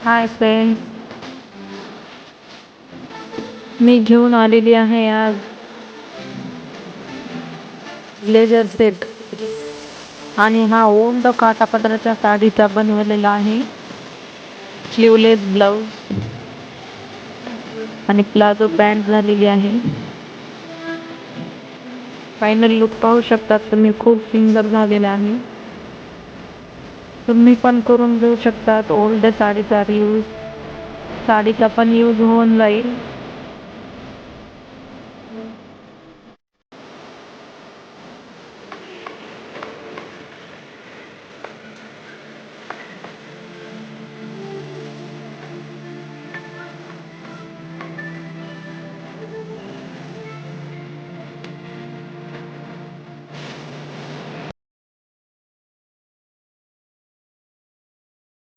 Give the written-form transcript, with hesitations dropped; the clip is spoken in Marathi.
हाय फ्रेंड, मी घेऊन आलेली आहे आज ब्लेझर सेट आणि हा ओल्ड काठापदराच्या साडीचा बनवलेला आहे. स्लीवलेस ब्लाऊज आणि प्लाझो पॅन्ट झालेली आहे. फायनल लुक पाहू शकता तुम्ही, खूप सुंदर झालेला आहे. तुम्ही पण करून घेऊ शकतात. ओल्ड साडीचा यूज, साडीचा पण यूज होऊन जाईल